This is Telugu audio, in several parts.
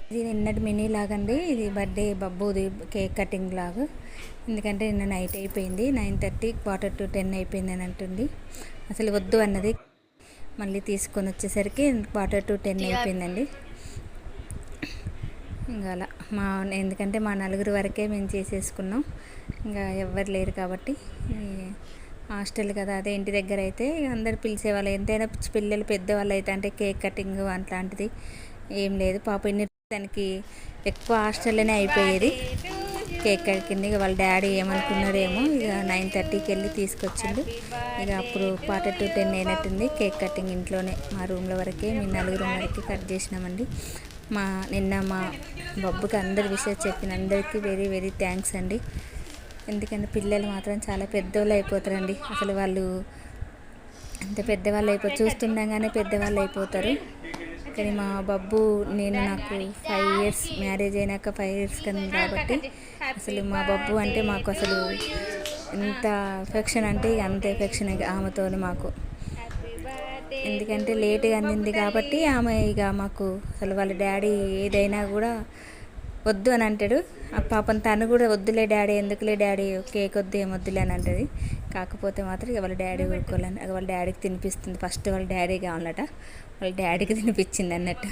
ఇది నిన్నటి మినీ లాగండి. ఇది బర్త్డే బబ్బుది కేక్ కటింగ్ లాగ్. ఎందుకంటే నిన్న నైట్ అయిపోయింది, 9:30 9:45 అయిపోయింది అని అంటుంది. అసలు వద్దు అన్నది, మళ్ళీ తీసుకొని వచ్చేసరికి 9:45 అయిపోయిందండి. ఇంకా అలా ఎందుకంటే మా నలుగురు వరకే మేము చేసేసుకున్నాం, ఇంకా ఎవ్వరు లేరు కాబట్టి. హాస్టల్ కదా, అదే ఇంటి దగ్గర అయితే అందరు పిలిచేవాళ్ళు. ఎంతైనా పిల్లలు పెద్దవాళ్ళు అయితే అంటే కేక్ కటింగ్ అట్లాంటిది ఏం లేదు. పాప దానికి ఎక్కువ హాస్టల్లోనే అయిపోయేది కేక్ కటింగ్. ఇక వాళ్ళ డాడీ ఏమనుకున్నాడేమో, ఇక 9:30కి వెళ్ళి తీసుకొచ్చిండు. ఇక అప్పుడు 9:45 అయినట్టుంది. కేక్ కటింగ్ ఇంట్లోనే మా రూమ్లో వరకే మేము నలుగురు వరకు కట్ చేసినామండి. నిన్న మా బబ్బుకి అందరి విషయం చెప్పిన అందరికీ వెరీ వెరీ థ్యాంక్స్ అండి. ఎందుకంటే పిల్లలు మాత్రం చాలా పెద్దవాళ్ళు అయిపోతారండి. అసలు వాళ్ళు అంత పెద్దవాళ్ళు చూస్తుండగానే పెద్దవాళ్ళు అయిపోతారు. కానీ మా బబ్బు నాకు 5 ఇయర్స్ మ్యారేజ్ అయినాక 5 ఇయర్స్ కన్నా కాబట్టి అసలు మా బబ్బు అంటే మాకు అసలు ఎంత ఎఫెక్షన్ అంటే అంత ఎఫెక్షన్ ఆమెతో మాకు. ఎందుకంటే లేట్గా అందింది కాబట్టి ఆమె ఇక మాకు అసలు వాళ్ళ డాడీ ఏదైనా కూడా వద్దు అని అంటాడు. ఆ పాపం తను కూడా వద్దులే డాడీ, ఎందుకులే డాడీ, కేక్ వద్దు ఏమొద్దులే అని అంటుంది. కాకపోతే మాత్రం ఇక వాళ్ళ డాడీ ఊరుకోవాలని వాళ్ళ డాడీకి తినిపిస్తుంది. ఫస్ట్ వాళ్ళ డాడీ కావాలట, వాళ్ళ డాడీకి తినిపించింది అన్నట్టు.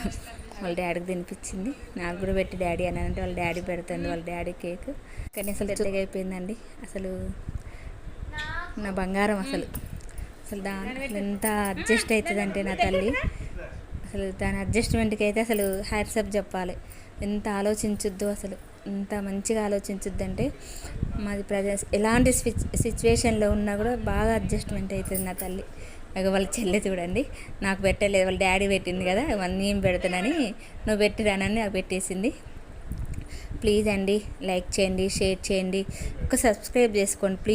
వాళ్ళ డాడీకి తినిపించింది. నాకు కూడా పెట్టి డాడీ అని అంటే వాళ్ళ డాడీ పెడుతుంది వాళ్ళ డాడీ కేక్. కానీ అసలు పెద్దగా అయిపోయిందండి. అసలు నా బంగారం అసలు ఎంత అడ్జస్ట్ అవుతుందంటే నా తల్లి, అసలు దాని అడ్జస్ట్మెంట్కి అయితే అసలు హ్యాట్స్ ఆఫ్ చెప్పాలి. ఎంత ఆలోచించుద్దో, అసలు ఎంత మంచిగా ఆలోచించుద్దంటే మాది ఎలాంటి సిచ్యువేషన్లో ఉన్నా కూడా బాగా అడ్జస్ట్మెంట్ అవుతుంది నా తల్లి. ఇక వాళ్ళ చెల్లె చూడండి, నాకు పెట్టలేదు, వాళ్ళ డాడీ పెట్టింది కదా, నేను పెడతానని నువ్వు పెట్టిరానని నాకు పెట్టేసింది. ప్లీజ్ అండి, లైక్ చేయండి, షేర్ చేయండి, ఒక సబ్స్క్రైబ్ చేసుకోండి ప్లీజ్.